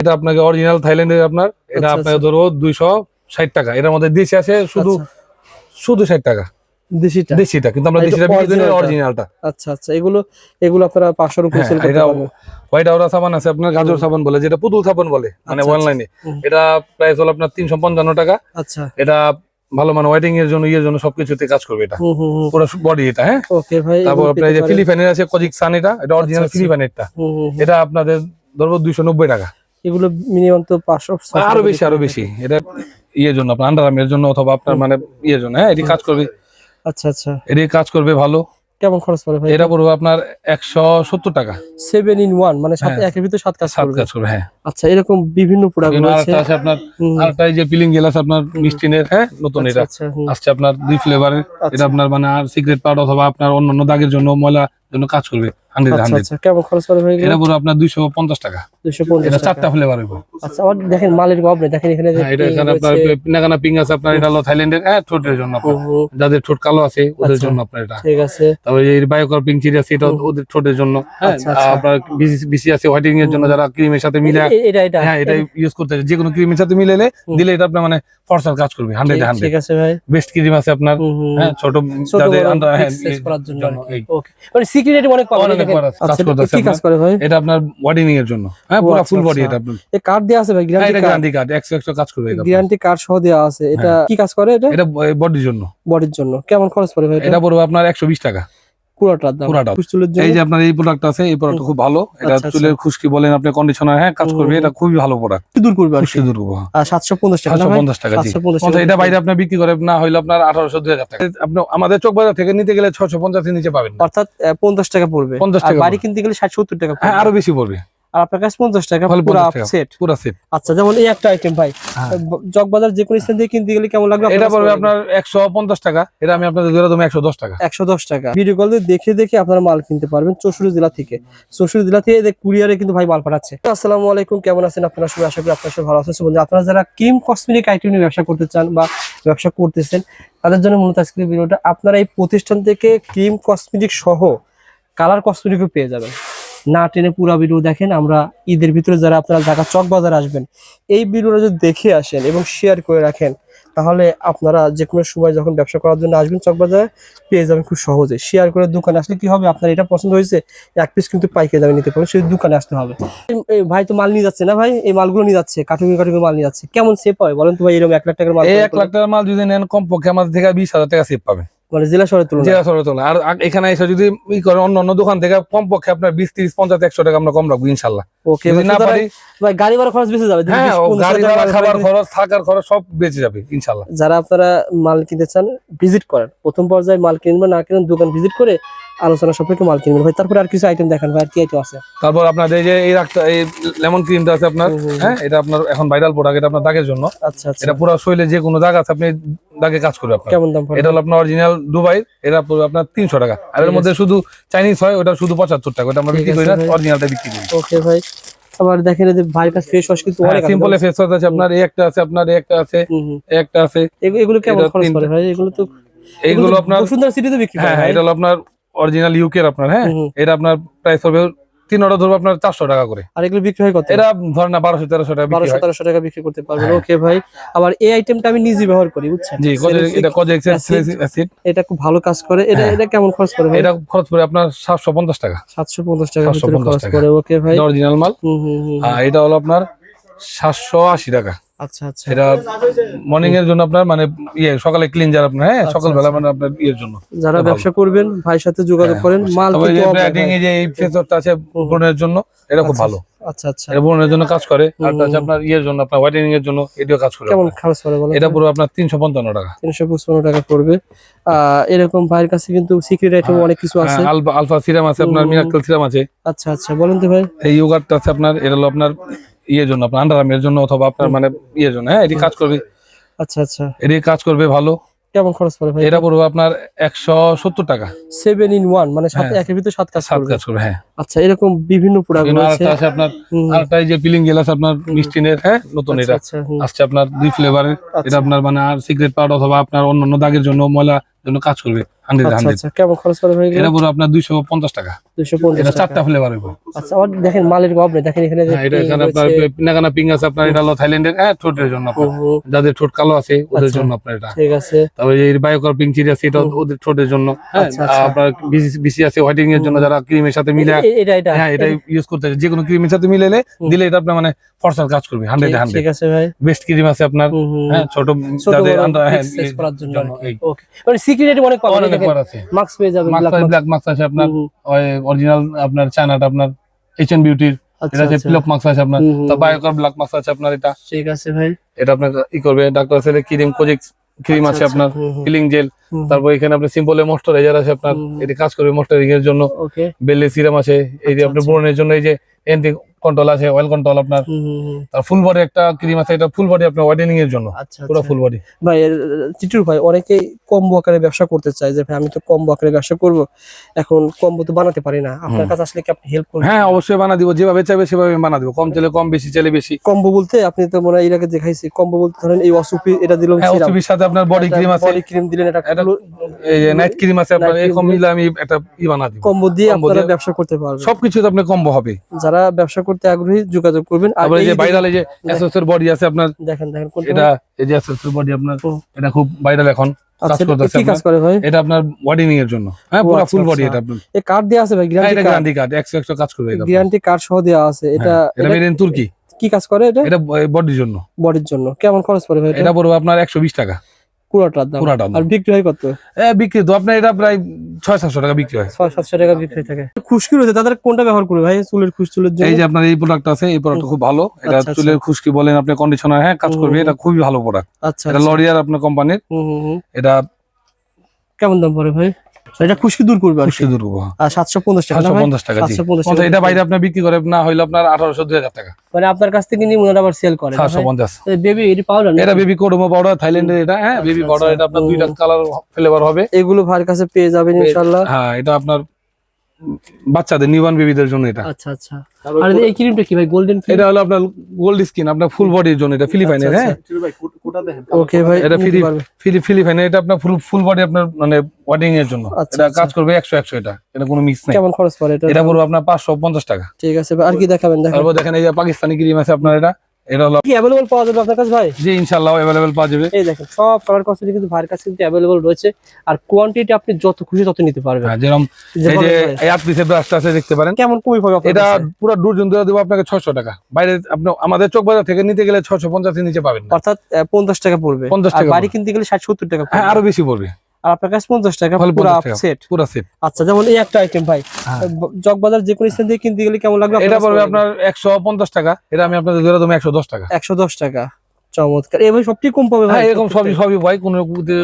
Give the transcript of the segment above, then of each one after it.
এটা আপনাকে অরিজিনাল থাইল্যান্ডের আপনার এটা আপনাকে ধরো 260 টাকা। এর মধ্যে দেশি আছে শুধু 60 টাকা দেশিটা, কিন্তু আমরা দেশিটা বিক্রি করি অরিজিনালটা। আচ্ছা আচ্ছা, এগুলো আপনারা 500 রুপি সেল করতে পারবেন। হোয়াইট আওরা সাবান আছে আপনার, গাজর সাবান বলে, যেটা পুতুল সাবান বলে মানে অনলাইনে। এটা প্রাইস হলো আপনার 355 টাকা। আচ্ছা, এটা ভালো মানে ওয়েডিং এর জন্য জন্য সবকিছুতে কাজ করবে এটা, পুরো বডি এটা। হ্যাঁ, ওকে ভাই। তারপর আপনার এই যে ফিলিপাইনের আছে কজিক সান, এটা অরিজিনাল ফিলিপাইনেরটা। এটা আপনাদের ধরবো 290 টাকা। এগুলো মিনিমাম তো 500 আরো বেশি। এটা জন্য আপনার আন্ডারআর্মের জন্য অথবা আপনার মানে জন্য। হ্যাঁ, এটি কাজ করবে। আচ্ছা আচ্ছা, এটি কাজ করবে ভালো। কেমন খরচ পড়ে ভাই? এটা পড়বে আপনার 170 টাকা। 7 in 1 মানে একের ভিতরে 7 কাজ করবে। হ্যাঁ, আচ্ছা, এরকম বিভিন্ন প্রোডাক্ট আছে আপনার। আরটাই যে পিলিং গেল আছে আপনার মিষ্টিনের। হ্যাঁ, নতুন এটা আসছে আপনার 2 ফ্লেভারের। এটা আপনার মানে আর সিগারেট পাউডার অথবা আপনার অন্যান্য দাগের জন্য, ময়লা জন্য কাজ করবে 100। আচ্ছা, কেমন খরচ পড়ে ভাই? এটা পুরো আপনার 250 টাকা। 250 এটা 4টা ফ্লেভার হবে। আচ্ছা, আর দেখেন মালের অভাব নেই। দেখেন এখানে এটা এখানে আপনার নাগানা পিং আছে আপনার। এটা হলো থাইল্যান্ডের। হ্যাঁ, ঠোঁটের জন্য আপনার, যাদের ঠোঁট কালো আছে ওদের জন্য আপনার এটা। ঠিক আছে। তারপরে এই বায়োকর পিং চিরি আছে, এটা ওদের ঠোঁটের জন্য। হ্যাঁ, আপনার বিসি আছে হোয়াইটেনিং এর জন্য, যারা ক্রিমের সাথে মিলে। হ্যাঁ, এটা ইউজ করতে যে কোনো ক্রিমের সাথে মিলালে দিলে এটা আপনার মানে ফর্সার কাজ করবে 100 ঠিক আছে ভাই। বেস্ট ক্রিম আছে আপনার। হ্যাঁ, ছোট যাদের আন্ডার করার জন্য। ওকে, মানে সিক্রেট অনেক পাবেন। আচ্ছা, কি কাজ করে ভাই? এটা আপনার ওয়েডিং এর জন্য। হ্যাঁ, পুরো ফুল বডি এটা আপনার। এই কার্ড দেয়া আছে ভাই, গ্যারান্টি কার্ড 100 কাজ করবে এটা। গ্যারান্টি কার্ড সহ দেয়া আছে। এটা কি কাজ করে? এটা বডির জন্য। বডির জন্য কেমন খরচ পড়ে ভাই? এটা পড়বে আপনার 120 টাকা পুরোটার দাম। এই যে আপনার এই প্রোডাক্ট আছে, এই প্রোডাক্ট খুব ভালো। এটা চুলের খুশকি বলেন আপনি, কন্ডিশনার। হ্যাঁ, কাজ করবে। এটা খুবই ভালো প্রোডাক্ট। দূর করবে আর দূর করবে। আর 750 টাকা। 750 টাকা। এটা বাইরে আপনি বিক্রি করে না হইলো আপনার 1800 2000 টাকা। আপনি আমাদের চক বাজার থেকে নিতে গেলে 650 এর নিচে পাবেন, অর্থাৎ 50 টাকা পড়বে। 50 টাকা। বাইরে কিনতে গেলে 60 70 টাকা। হ্যাঁ, আরো বেশি পড়বে। আর আপনার কাছে 50 টাকা পুরো সেট। আচ্ছা, যেমন এই একটা আইটেম ভাই জগবাজার যে কোনো স্থান থেকে কিনতে গেলে কেমন লাগবে? এটা পড়বে আপনার 150 টাকা। এটা আমি আপনাদের ধরে দেব 110 টাকা। 110 টাকা। ভিডিও কল দিয়ে দেখে আপনারা মাল কিনতে পারবেন 64 জেলা থেকে। 64 জেলা থেকে কুরিয়ারে কিন্তু ভাই মাল পাঠাচ্ছে। আসসালামু আলাইকুম, কেমন আছেন আপনারা সবাই? আশা করি আপনারা সবাই ভালো আছেন। বন্ধুরা, আপনারা যারা ক্রিম কসমেটিক আইটেম নিয়ে ব্যবসা করতে চান বা ব্যবসা করতেছেন, তাদের জন্য মূলত আজকের ভিডিওটা। আপনারা এই প্রতিষ্ঠান থেকে ক্রিম কসমেটিক সহ কালার কসমেটিকও পেয়ে যাবেন। না টেনে পুরো ভিডিও দেখেন। আমরা ঈদের ভিতরে যারা আপনারা ঢাকা চক বাজার আসবেন, এই ভিডিওটা যদি দেখে আসেন এবং শেয়ার করে রাখেন, তাহলে আপনারা যে কোনো সময় যখন ব্যবসা করার জন্য আসবেন চক বাজারে পেয়ে যাবেন খুব সহজে। শেয়ার করে দোকানে আসলে কি হবে, আপনার এটা পছন্দ হয়েছে, এক পিস কিন্তু পাইকারি দামে নিতে পারবেন। সেই দোকানে আসতে হবে। ভাই তো মাল নিয়ে যাচ্ছে না ভাই? এই মালগুলো নিয়ে যাচ্ছে, কাঠুমি মাল নিয়ে যাচ্ছে। কেমন সেভ হয় বলেন তো ভাই? এরকম 1 লাখ টাকার মাল, 1 লাখ টাকার মাল যদি নেন কমপক্ষে আমাদের থেকে 20,000 টাকা সেভ পাবেন, মানে জেলা শহরের তুলনায়। আর এখানে এসে যদি অন্য দোকান থেকে কমপক্ষে আপনার 20 30 50 100 টাকা আমরা কম রাখবো ইনশাল্লাহ। ওকে ভাই, গাড়ি ভাড়া খরচ বেঁচে যাবে। হ্যাঁ, গাড়ি ভাড়া, খাবার খরচ, থাকার খরচ সব বেঁচে যাবে ইনশাল্লাহ। যারা আপনারা মাল কিনতে চান ভিজিট করেন, প্রথম পর্যায়ে মাল কিনবেন, না কিনেন দোকান ভিজিট করে আলোচনা সাপেক্ষে মাল কিনবেন ভাই। তারপরে আর কিছু আইটেম দেখান ভাই, আর কি আইটেম আছে? তারপর আপনাদের এই যে এই লেমন ক্রিমটা আছে আপনার। হ্যাঁ, এটা আপনার এখন ভাইরাল প্রোডাক্ট। এটা আপনার দাগের জন্য। আচ্ছা আচ্ছা, এটা পুরো শরীরে যে কোনো দাগ আছে আপনি দাগে কাজ করবে আপনার। কেমন দাম? এটা হলো আপনার অরিজিনাল দুবাই। এটা পুরো আপনার 300 টাকা। আর এর মধ্যে শুধু চাইনিজ হয়, ওটা শুধু 75 টাকা। ওটা আমরা বিক্রি করি না, অরিজিনালটা বিক্রি করি। ওকে ভাই, আবার দেখেন যে ভাইয়ের কাছে ফেস ওয়াশ কিন্তু অনেক সিম্পল ফেস ওয়াশ আছে আপনার। এই একটা আছে আপনার, এই একটা আছে, এই একটা আছে। এগুলো কেমন খরচ পড়ে ভাই? এগুলো আপনার বসুন্ধরা সিটিতে বিক্রি হয়। হ্যাঁ, এটা হলো আপনার অরিজিনাল ইউকে এর আপনার। হ্যাঁ, এটা আপনার প্রাইস হবে 3 অর্ডার ধরবো আপনার 400 টাকা করে। আর এগুলো বিক্রি হয় কত? এটা ধরেন না 1200 1300 টাকা বিক্রি হয়। 1200 টাকা বিক্রি করতে পারবেন। ওকে ভাই, আবার এই আইটেমটা আমি নিজে ব্যবহার করি, বুঝছেন? জি, এটা কজেক্স অ্যাসিড। এটা খুব ভালো কাজ করে। এটা কেমন খরচ পড়ে ভাই? এটা খরচ পড়ে আপনার 750 টাকা। 750 টাকা ভিতরে খরচ পড়ে। ওকে ভাই, অরিজিনাল মাল। আর এটা হলো আপনার 780 টাকা। আচ্ছা আচ্ছা, এটা মর্নিং এর জন্য আপনার মানে সকালে ক্লিনজার আপনার। হ্যাঁ, সকালবেলা মানে আপনার জন্য যারা ব্যবসা করবেন ভাইয়ের সাথে যোগাযোগ করেন। মাল এই যে এই ফেসওয়াশটা আছে ব্রণের জন্য, এটা খুব ভালো। আচ্ছা আচ্ছা, এটা ব্রণের জন্য কাজ করে। আর আছে আপনার জন্য, আপনার হোয়াইটেনিং এর জন্য এটাও কাজ করে। কেমন খরচ পড়ে বলেন? এটা পুরো আপনার 355 টাকা। 355 টাকা পড়বে। এরকম ভাইয়ের কাছে কিন্তু সিক্রেট আইটেম অনেক কিছু আছে। আলফা সিরাম আছে আপনার, মিরাকল সিরাম আছে। আচ্ছা আচ্ছা, বলেন তো ভাই। এই ইয়োগার্টটা আছে আপনার। এটা হলো আপনার জন্য, আপনার আন্ডারআর্মের জন্য অথবা আপনার মানে জন্য। হ্যাঁ, এটি কাজ করবে। আচ্ছা আচ্ছা, এটি কাজ করবে ভালো। কেমন খরচ পড়ে ভাই? এটা পড়বে আপনার 170 টাকা। 7 in 1 মানে একের ভিতরে 7 কাজ করবে। হ্যাঁ, আচ্ছা, এরকম বিভিন্ন প্রোডাক্ট আছে আপনার। আরটাই যে পিলিং গেল আছে আপনার মিষ্টিনের। হ্যাঁ, নতুন এটা আসছে আপনার 2 ফ্লেভারের। এটা আপনার মানে আর সিগারেট পাউডার অথবা আপনার অন্যান্য দাগের জন্য, ময়লা জন্য কাজ করবে আচ্ছা আচ্ছা, কেমন খরচ পড়বে ভাই? এটা পুরো আপনার 250 টাকা। 250 এটা টাকা। 4টা ফ্লেভার হইব। আচ্ছা, আবার দেখেন মালের অভাব নেই, দেখেন এখানে যে হ্যাঁ, এটা pink এখানে আপনার রয়েছে। পিনাকানা পিং আছে আপনার, এটা হলো থাইল্যান্ডের ঠোঁটের জন্য আপনার, যাদের ঠোঁট কালো আছে ওদের আচ্ছা, জন্য আপনার এটা। ঠিক আছে। তারপরে এই বায়োকর পিং চিরি আছে, এটা ওদের ঠোঁটের জন্য। হ্যাঁ, আচ্ছা, আচ্ছা। আপনার বিসি আছে হোয়াইটিং এর জন্য, যারা ক্রিমের সাথে মিলে এটা হ্যাঁ এটা ইউজ করতে যে কোনো ক্রিমের সাথে মিলাইলে দিলে এটা আপনার মানে ফর্সার কাজ করবে 100 ঠিক আছে ভাই। বেস্ট ক্রিম আছে আপনার। হ্যাঁ, ছোট ছোট যাদের বড় আন্ডার হ্যাঁ access করার জন্য আর কি। এই ওকে, মানে সিক্রেট অনেক পাবেন, অনেক দেখেন বার আছে। মাস্ক পেয়ে যাবেন, ব্ল্যাক মাস্ক আছে আপনার, অরিজিনাল আপনার চায়নাটা আপনার এইচএন বিউটির, এটা যে পিলপ মাস্ক আছে আপনার, তো বায়োকর ব্ল্যাক মাস্ক আছে আপনার এটা। ঠিক আছে ভাই। এটা আপনার ই করবে ডাক্তার আছে ক্রিম, কোজেক্স ক্রিম আছে আপনার, ফিলিং জেল। তারপর এখানে আপনার সিম্পল ময়েশ্চারাইজার আছে আপনার, এটা কাজ করবে ময়েশ্চারাইজিং এর জন্য। ওকে, বেলে সিরাম আছে, এই যে আপনার ব্রণের জন্য এই যে এন্টি কন্ট্রোল আছে, অয়েল কন্ট্রোল আপনার। আর ফুল বডি একটা ক্রিম আছে, এটা ফুল বডি আপনার হোয়াইটেনিং এর জন্য, আচ্ছা পুরো ফুল বডি। ভাই চিটুর ভাই, অনেকেই কম্বো আকারে ব্যবসা করতে চায় যে ভাই আমি তো কম্বো আকারে ব্যবসা করব, এখন কম্বো তো বানাতে পারি না, আপনার কাছে আসলে কি আপনি হেল্প করবেন? হ্যাঁ, অবশ্যই বানা দিব, যেভাবে চাইবে সেভাবে বানা দিব, কম চাইলে কম, বেশি চাইলে বেশি। কম্বো বলতে আপনি তো মনে হয় এর আগে দেখাইছি, কম্বো বলতে ধরেন এই অসুপি এটা দিলাম, হ্যাঁ, ওসিবির সাথে আপনার বডি ক্রিম আছে, বডি ক্রিম দিলেন, এটা এই যে নাইট ক্রিম আছে আপনার, এরকম মিলে আমি একটা ই বানা দিব। কম্বো দিয়ে আপনারা ব্যবসা করতে পারবেন, সবকিছুতে আপনার কম্বো হবে। যারা ব্যবসা করতে আগ্রহী যোগাযোগ করবেন। আর তারপরে এই যে ভাইরাল এই যে এসএস এর বডি আছে আপনার, দেখেন কোনটা এটা এই যে এসএস এর বডি আপনার, এটা খুব ভাইরাল এখন কাজ আচ্ছা, করতেছে কি কাজ আপনার। করে ভাই? এটা আপনার ওয়ার্ডিং এর জন্য, হ্যাঁ, পুরো ফুল বডি এটা আপনার। এই কার্ড দেয়া আছে ভাই, হ্যাঁ, এটা গ্যারান্টি গ্যারান্টি কার্ড 100 কাজ করবে এটা। গ্যারান্টি কার্ড সহ দেয়া আছে। এটা এটা মেড ইন তুর্কি। কি কাজ করে এটা? এটা বডির জন্য, বডির জন্য। কেমন খরচ পড়ে ভাই? এটা পড়বে আপনার 120 টাকা পুরোটার দাম। পুরোটার দাম। আর বিক্রি হয় কত? বিক্রি তো আপনার এটা প্রায় 600-700 টাকা বিক্রি হয়। 600-700 টাকা বিক্রি থাকে। খুশকি রয়েছে, তাদের কোনটা ব্যবহার করবে ভাই চুলের চুলের জন্য? এই যে আপনার এই প্রোডাক্ট আছে, এই প্রোডাক্ট খুব ভালো, এটা আচ্ছা, চুলের খুশকি বলেন আপনি, কন্ডিশনার, হ্যাঁ, কাজ করবে, এটা খুবই ভালো প্রোডাক্ট। আচ্ছা, এটা লরিয়ার আপনার কোম্পানির। এটা কেমন দাম পড়ে ভাই? এটা খুশকি দূর করবে আর খুশকি দূর করবে। আর 750 টাকা না ভাই? 750 টাকা, জি। 750 টাকা। এটা বাইরে আপনি বিক্রি করে না হইলো আপনার 1800-2000 টাকা। মানে আপনার কাছ থেকে নিয়ে ওনারা আবার সেল করে 750। বেবি এটি পাউডার না? এটা বেবি কোডোমো পাউডার, থাইল্যান্ডের এটা। হ্যাঁ, বেবি পাউডার, এটা আপনার দুইটা কালার ফ্লেভার হবে। এগুলো ভাইয়ের কাছে পেয়ে যাবেন ইনশাআল্লাহ। হ্যাঁ, এটা আপনার বাচ্চাদের, নিউবর্ন বেবিদের জন্য এটা। আচ্ছা আচ্ছা। আর এই ক্রিমটা কি ভাই? Golden cream? এটা হলো আপনার গোল্ড স্কিন, আপনার ফুল বডির জন্য, এটা ফিলিপাইনের। হ্যাঁ, ওকে ভাই, এটা ফিলিপাইনের, এটা আপনার ফুল বডি আপনার মানে ওয়ার্ডিং এর জন্য। এটা কাজ করবে 100-100, এটা কোনো মিক্স নাই। কেমন খরচ পড়ে এটা? এটা পড়বে আপনার 550 টাকা। ঠিক আছে ভাই, আর কি দেখাবেন? তারপর দেখেন এই যে পাকিস্তানি ক্রিম আছে আপনার, এটা হলো কি अवेलेबल পাওয়া যাবে আপনার কাছে ভাই? জি, ইনশাআল্লাহ अवेलेबल পাওয়া যাবে। এই দেখেন সব কালার কসমেটিক কিন্তু ভাইয়ের কাছে কিন্তু अवेलेबल রয়েছে, আর কোয়ান্টিটি আপনি যত খুশি তত নিতে পারবেন। হ্যাঁ, যেরকম এই যে এই 8 পিসের ব্রাশটা আছে, দেখতে পারেন। কেমন কমই পাবে আপনার এটা কাছে? পুরো ডজন দিয়ে দেব আপনাকে 600 টাকা। বাইরে আপনি আমাদের চকবাজার থেকে নিতে গেলে 650 এর নিচে পাবেন না। অর্থাৎ 50 টাকা পড়বে। 50 আর টাকা বাড়ি কিনতে গেলে 60-70 টাকা হ্যাঁ, পড়বে। আরো বেশি পড়বে। আর আপনার কাছে 50 টাকা তাহলে পুরো 50 টাকা, সেট। পুরো সেট। আচ্ছা, যেমন এই একটা আইটেম ভাই, জগবাজার যে কোনো স্থান থেকে কিনতে গেলে কেমন লাগবে? এটা পড়বে আপনার 150 টাকা। এটা আমি আপনাদের ধরে দেবো 110 টাকা। 110 টাকা। চমৎকার। এই ভাই সবটি কম পাবে ভাই? হ্যাঁ, এরকম সবই ভাই, কোনো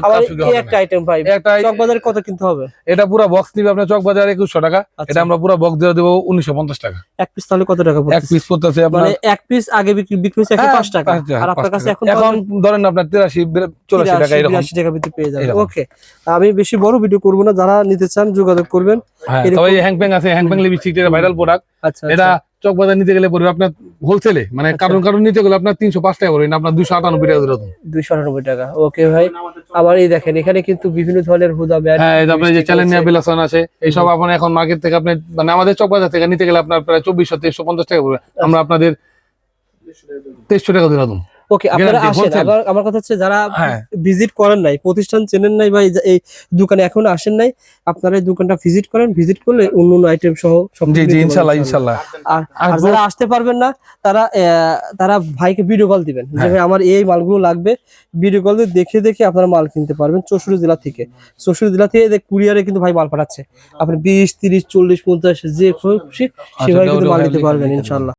আবার এই একটা আইটেম ভাই, জগবাজারে কত কিনতে হবে? এটা পুরো বক্স নিবে আপনার চকবাজার 2100 টাকা। এটা আমরা পুরো বক্স দিয়ে দেবো 1950 টাকা। এক পিস তাহলে কত টাকা পড়ছে? এক পিস করতেছে আপনার, মানে এক পিস আগে বিক্রি হচ্ছে 105 টাকা, আর আপনার কাছে এখন ধরেন আপনার 83-84 টাকা এরকম। 83 টাকা ভিতরে পেয়ে যাবেন। ওকে, আমি বেশি বড় ভিডিও করব না, যারা নিতে চান যোগাযোগ করবেন। হ্যাঁ, তবে এই হ্যাংপ্যাং আছে, হ্যাংপ্যাং লিপস্টিক, এটা ভাইরাল প্রোডাক্ট। আচ্ছা, এটা চকবাজার নিতে গেলে পড়বে আপনার হোলসেলে, মানে কারণ নিতে গেলে আপনার 305 টাকা পড়বে, আপনার 298 টাকা ধরে। 298 টাকা। ওকে ভাই, আবার এই দেখেন এখানে কিন্তু বিভিন্ন ধরনের হুদা ব্যান্ড। হ্যাঁ, এটা আপনার যে চ্যালেঞ্জিয়া বেলাসন আছে, এই সব আপনি এখন মার্কেট থেকে আপনি মানে আমাদের চকবাজার থেকে নিতে গেলে আপনার প্রায় 2400-2350 টাকা পড়বে। আমরা আপনাদের 2300 টাকা ধরে দেব। ওকে, আপনারা আসেন। আমার কথা হচ্ছে যারা ভিজিট করেন নাই, প্রতিষ্ঠান চেনেন নাই বা এই দোকানে এখনো আসেন নাই, আপনারা এই দোকানটা ভিজিট করেন। ভিজিট করলে অন্য আইটেম সহ সব। জি জি, ইনশাআল্লাহ। আর যারা আসতে পারবেন না, তারা ভাইকে ভিডিও কল দিবেন যে ভাই আমার এই মালগুলো লাগবে। ভিডিও কল দিয়ে দেখে আপনারা মাল কিনতে পারবেন 64 জেলা থেকে। 64 জেলা থেকে কুরিয়ারে কিন্তু ভাই মাল পাঠাচ্ছে। আপনি 20, 30, 40, 50 যে খুশি সেভাবে কিন্তু মাল নিতে পারবেন ইনশাআল্লাহ।